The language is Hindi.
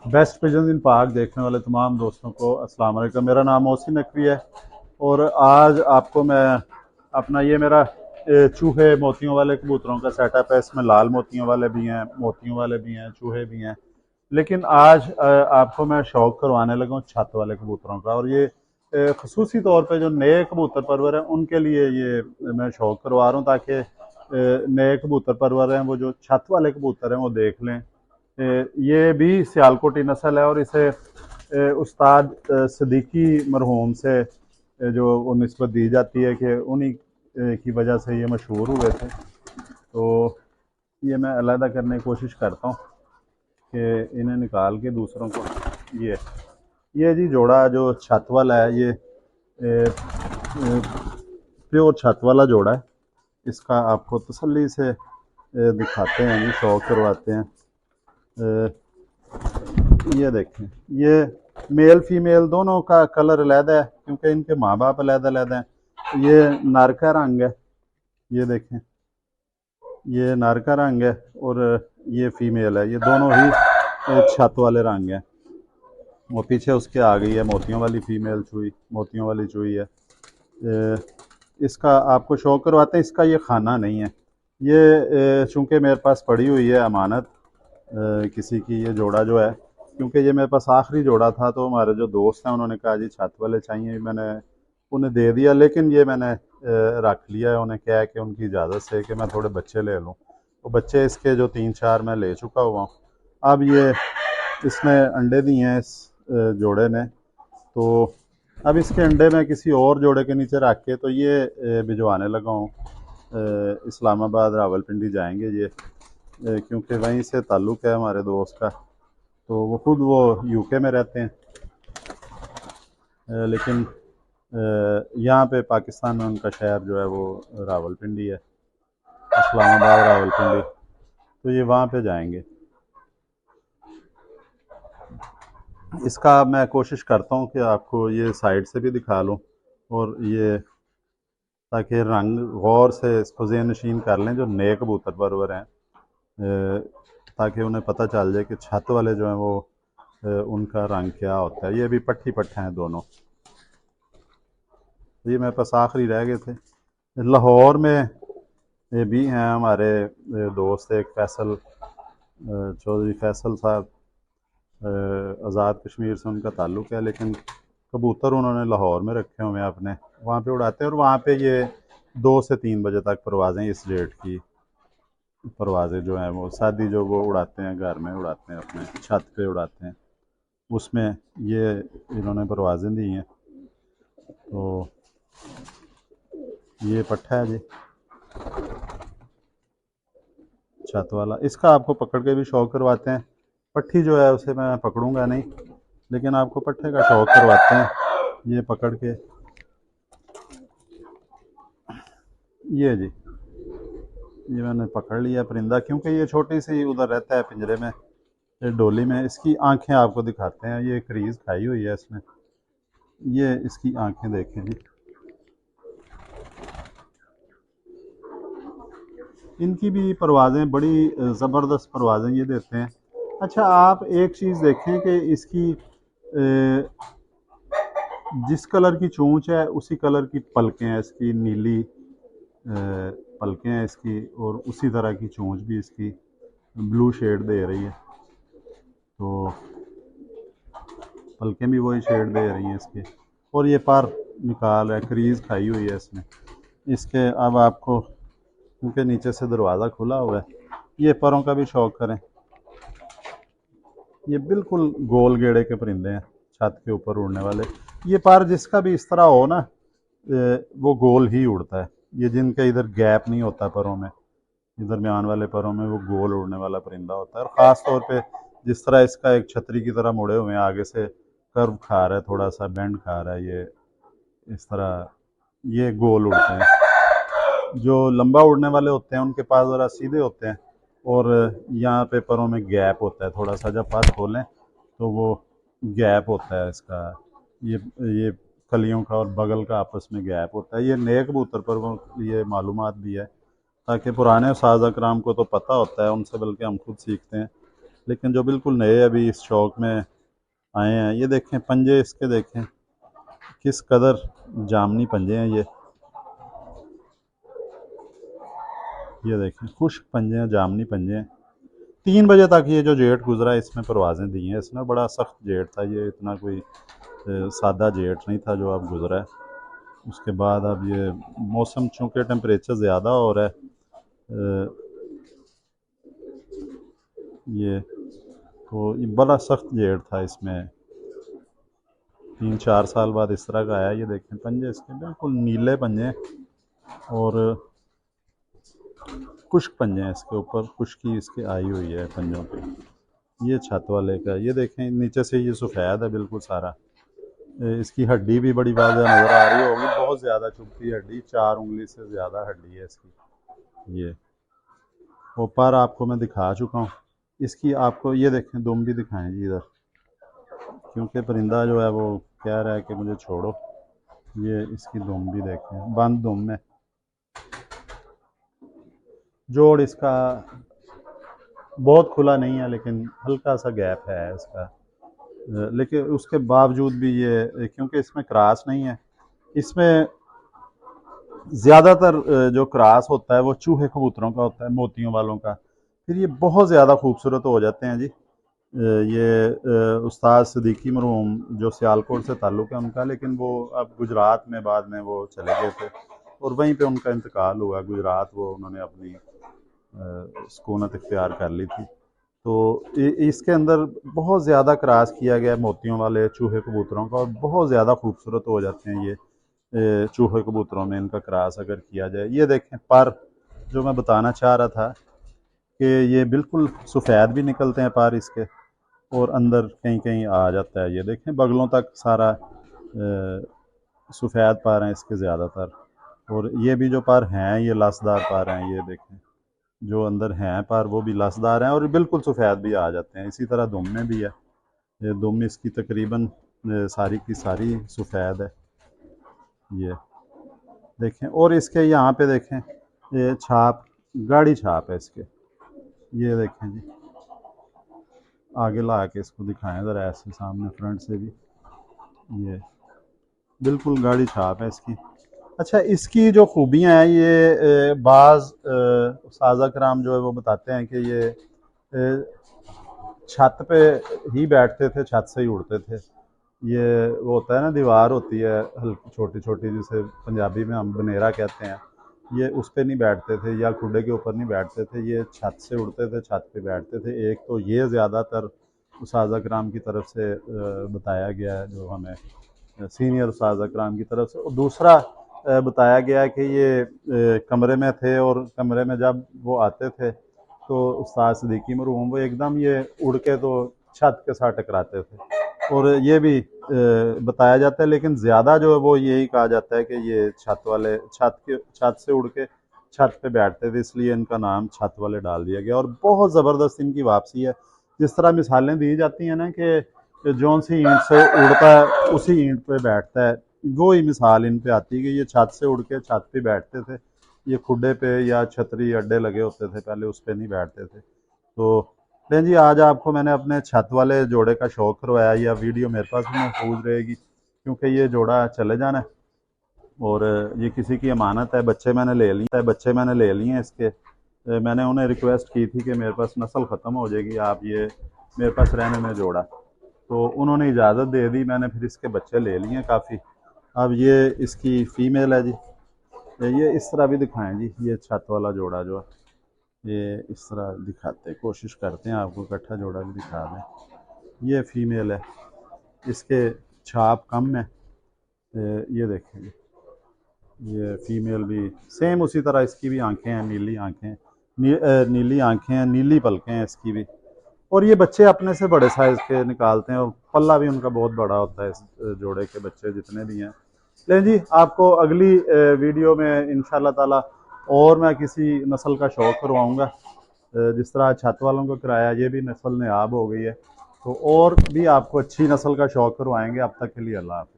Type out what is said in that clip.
बेस्ट पिजन इन पाक देखने वाले तमाम दोस्तों को अस्सलाम वालेकुम। मेरा नाम मोहसिन नकवी है और आज आपको मैं अपना ये मेरा चूहे मोतियों वाले कबूतरों का सेटअप है। इसमें लाल मोतियों वाले भी हैं, मोतियों वाले भी हैं, चूहे भी हैं। लेकिन आज आपको मैं शौक करवाने लगा हूँ छत वाले कबूतरों का। और ये खसूसी तौर पे जो नए कबूतर परवर हैं उनके लिए ये मैं शौक करवा रहा हूँ, ताकि नए कबूतर परवर हैं वो जो छत वाले कबूतर हैं वो देख लें। ये भी सियालकोटी नस्ल है और इसे उस्ताद सदीकी मरहूम से जो वो निस्बत दी जाती है कि उन्हीं की वजह से ये मशहूर हुए थे। तो ये मैं अलहदा करने की कोशिश करता हूँ कि इन्हें निकाल के दूसरों को ये जी जोड़ा जो छत वाला है, ये प्योर छत वाला जोड़ा है। इसका आपको तसल्ली से दिखाते हैं जी, शौक करवाते हैं। ये देखें, ये मेल फीमेल दोनों का कलर अलहदा है क्योंकि इनके माँ बाप अलहदा अलहदा हैं। ये नर का रंग है, ये देखें, ये नर का रंग है और ये फीमेल है। ये दोनों ही छत वाले रंग हैं। वो पीछे उसके आ गई है मोतियों वाली फीमेल चूई, मोतियों वाली चूई है। इसका आपको शौक करवाते हैं। इसका ये खाना नहीं है, ये चूँकि मेरे पास पड़ी हुई है अमानत किसी की, ये जोड़ा जो है, क्योंकि ये मेरे पास आखिरी जोड़ा था। तो हमारे जो दोस्त हैं उन्होंने कहा जी छत वाले चाहिए, मैंने उन्हें दे दिया। लेकिन ये मैंने रख लिया है। उन्हें क्या है कि उनकी इजाज़त से कि मैं थोड़े बच्चे ले लूँ। तो बच्चे इसके जो 3-4 मैं ले चुका हुआ हूँ। अब ये इसने अंडे दिए हैं इस जोड़े ने। तो अब इसके अंडे में किसी और जोड़े के नीचे रख के तो ये भिजवाने लगा हूँ। इस्लामाबाद रावलपिंडी जाएंगे ये, क्योंकि वहीं से ताल्लुक़ है हमारे दोस्त का। तो वो यूके में रहते हैं, लेकिन यहाँ पे पाकिस्तान में उनका शहर जो है वो रावलपिंडी है, इस्लामाबाद रावलपिंडी। तो ये वहाँ पे जाएंगे। इसका मैं कोशिश करता हूँ कि आपको ये साइड से भी दिखा लूँ, और ये ताकि रंग गौर से इसको ज़हन नशीन कर लें जो नए कबूतर परवर हैं, ताकि उन्हें पता चल जाए कि छत वाले जो हैं वो उनका रंग क्या होता है। ये भी पट्टी पट्ठे हैं दोनों। ये मेरे पास आखिरी रह गए थे। लाहौर में ये भी हैं हमारे दोस्त, एक फैसल चौधरी फैसल साहब, आज़ाद कश्मीर से उनका ताल्लुक़ है। लेकिन कबूतर उन्होंने लाहौर में रखे हुए हैं अपने, वहाँ पे उड़ाते हैं। और वहाँ पे ये 2 से 3 बजे तक परवाज़ें, इस डेट की परवाज़ें जो हैं वो शादी जो वो उड़ाते हैं, घर में उड़ाते हैं, अपने छत पे उड़ाते हैं। उसमें ये इन्होंने परवाज़ें दी हैं। तो ये पट्ठा है जी छत वाला। इसका आपको पकड़ के भी शौक करवाते हैं। पट्ठी जो है उसे मैं पकड़ूंगा नहीं, लेकिन आपको पट्ठे का शौक करवाते हैं। ये पकड़ के, ये जी, ये मैंने पकड़ लिया परिंदा, क्योंकि ये छोटी सी उधर रहता है पिंजरे में, ये डोली में। इसकी आंखें आपको दिखाते हैं। ये क्रीज खाई हुई है इसने, ये इसकी आंखें देखें जी। इनकी भी परवाज़ें बड़ी ज़बरदस्त परवाज़ें ये देते हैं। अच्छा, आप एक चीज़ देखें कि इसकी जिस कलर की चोंच है उसी कलर की पलकें हैं इसकी, नीली पलकें हैं इसकी, और उसी तरह की चोंच भी इसकी ब्लू शेड दे रही है। तो पलकें भी वही शेड दे रही हैं इसके। और ये पर निकाल है, क्रीज खाई हुई है इसने इसके। अब आपको, क्योंकि नीचे से दरवाज़ा खुला हुआ है, ये परों का भी शौक करें। ये बिल्कुल गोल गेड़े के परिंदे हैं, छत के ऊपर उड़ने वाले। ये पर जिसका भी इस तरह हो ना, वो गोल ही उड़ता है। ये जिनके इधर गैप नहीं होता परों में, इधर दरमियान वाले परों में, वो गोल उड़ने वाला परिंदा होता है। और ख़ास तौर पे जिस तरह इसका एक छतरी की तरह मुड़े हुए हैं, आगे से कर्व खा रहा है, थोड़ा सा बेंड खा रहा है, ये इस तरह ये गोल उड़ते हैं। जो लंबा उड़ने वाले होते हैं उनके पास ज़रा सीधे होते हैं, और यहाँ पे परों में गैप होता है थोड़ा सा। जब पर खोलें तो वो गैप होता है इसका, ये कलियों का और बगल का आपस में गैप होता है। ये नए कबूतर पर वो ये मालूमात भी है, ताकि पुराने साज़ अकराम को तो पता होता है, उनसे बल्कि हम खुद सीखते हैं। लेकिन जो बिल्कुल नए अभी इस शौक में आए हैं, ये देखें पंजे इसके, देखें किस कदर जामनी पंजे हैं ये देखें खुश्क पंजे हैं, जामनी पंजे हैं। 3 बजे तक ये जो जेठ गुजरा है इसमें परवाज़ें दी हैं इसने। बड़ा सख्त जेठ था ये, इतना कोई सादा जेठ नहीं था जो अब गुजरा है। उसके बाद अब ये मौसम चूँकि टेम्परेचर ज़्यादा हो रहा है, ये तो ये बड़ा सख्त जेठ था इसमें। 3-4 साल बाद इस तरह का आया। ये देखें पंजे इसके बिल्कुल नीले पंजे और खुश्क पंजे हैं इसके ऊपर, खुश्की इसके आई हुई है पंजों पे। ये छत वाले का, ये देखें नीचे से ये सफ़ेद है बिल्कुल सारा। इसकी हड्डी भी बड़ी वाज़ेह नज़र आ रही होगी, बहुत ज़्यादा चुभती हड्डी, 4 उंगली से ज़्यादा हड्डी है इसकी। ये वो पर आपको मैं दिखा चुका हूँ। इसकी आपको ये देखें दुम भी दिखाएं जी इधर, क्योंकि परिंदा जो है वो कह रहा है कि मुझे छोड़ो। ये इसकी दुम भी देखें, बंद दुम है। जोड़ इसका बहुत खुला नहीं है, लेकिन हल्का सा गैप है इसका। लेकिन उसके बावजूद भी ये, क्योंकि इसमें क्रॉस नहीं है, इसमें ज़्यादातर जो क्रॉस होता है वो चूहे कबूतरों का होता है, मोतियों वालों का। फिर ये बहुत ज़्यादा खूबसूरत हो जाते हैं जी। ये उस्ताद सिद्दीकी मरहूम जो सियालकोट से ताल्लुक़ है उनका, लेकिन वो अब गुजरात में बाद में वो चले गए थे और वहीं पे उनका इंतकाल हुआ गुजरात। वो उन्होंने अपनी सुकूनत इख्तियार कर ली थी। तो इसके अंदर बहुत ज़्यादा क्रॉस किया गया मोतियों वाले चूहे कबूतरों का, और बहुत ज़्यादा खूबसूरत हो जाते हैं ये चूहे कबूतरों में इनका क्रॉस अगर किया जाए। ये देखें पर, जो मैं बताना चाह रहा था कि ये बिल्कुल सफ़ेद भी निकलते हैं पर इसके, और अंदर कहीं कहीं आ जाता है। ये देखें बगलों तक सारा सफ़ेद पर हैं इसके ज़्यादातर। और ये भी जो पर हैं ये लसदार पर हैं, ये देखें जो अंदर हैं पर वो भी लसदार हैं और बिल्कुल सफ़ेद भी आ जाते हैं। इसी तरह दुम में भी है, ये दुम इसकी तकरीबन सारी की सारी सफ़ेद है। ये देखें, और इसके यहाँ पे देखें ये छाप, गाढ़ी छाप है इसके। ये देखें जी, आगे ला के इसको दिखाएं ज़रा ऐसे सामने फ्रंट से भी, ये बिल्कुल गाढ़ी छाप है इसकी। अच्छा, इसकी जो खूबियाँ हैं ये बाज़ साज़ा कराम जो है वो बताते हैं कि ये छत पे ही बैठते थे, छत से ही उड़ते थे। ये वो होता है ना, दीवार होती है हल्की छोटी छोटी, जिसे पंजाबी में हम बनेरा कहते हैं, ये उस पर नहीं बैठते थे या खुडे के ऊपर नहीं बैठते थे, ये छत से उड़ते थे, छत पे बैठते थे। एक तो ये ज़्यादातर उस्ताद कराम की तरफ से बताया गया है, जो हमें सीनियर उस्ताद कराम की तरफ से। और दूसरा बताया गया है कि ये कमरे में थे और कमरे में जब वो आते थे तो उस्ताद सिद्दीकी मरहूम वो एकदम ये उड़ के तो छत के साथ टकराते थे। और ये भी बताया जाता है, लेकिन ज़्यादा जो है वो यही कहा जाता है कि ये छत से उड़ के छत पे बैठते थे, इसलिए इनका नाम छत वाले डाल दिया गया। और बहुत ज़बरदस्त इनकी वापसी है। जिस तरह मिसालें दी जाती हैं ना कि जौन सी ईंट से उड़ता है उसी ईंट पे बैठता है, वो ही मिसाल इन पे आती है कि ये छत से उड़ के छत पे बैठते थे। ये खुडे पे या छतरी अड्डे लगे होते थे पहले, उस पर नहीं बैठते थे। तो लें जी, आज आपको मैंने अपने छत वाले जोड़े का शौक़ करवाया। या वीडियो मेरे पास भी महफूज रहेगी, क्योंकि ये जोड़ा चले जाना है और ये किसी की अमानत है। बच्चे मैंने ले लिए हैं इसके। मैंने उन्हें रिक्वेस्ट की थी कि मेरे पास नस्ल ख़त्म हो जाएगी, आप ये मेरे पास रहने में जोड़ा, तो उन्होंने इजाज़त दे दी। मैंने फिर इसके बच्चे ले लिए काफ़ी। अब ये इसकी फ़ीमेल है जी। ये इस तरह भी दिखाएं जी, ये छत वाला जोड़ा जो है ये इस तरह दिखाते, कोशिश करते हैं आपको इकट्ठा जोड़ा भी दिखा दें। ये फ़ीमेल है, इसके छाप कम है। ये देखें जी, ये फ़ीमेल भी सेम उसी तरह, इसकी भी आंखें हैं, नीली आंखें, नीली आंखें हैं, नीली पलकें हैं इसकी भी। और ये बच्चे अपने से बड़े साइज़ के निकालते हैं और पल्ला भी उनका बहुत बड़ा होता है। इस जोड़े के बच्चे जितने भी हैं। लें जी, आपको अगली वीडियो में इंशाल्लाह ताला और मैं किसी नस्ल का शौक़ करवाऊँगा। जिस तरह छत वालों को कराया, ये भी नस्ल नायाब हो गई है, तो और भी आपको अच्छी नस्ल का शौक़ करवाएंगे। अब तक के लिए अल्लाह हाफ़िज़।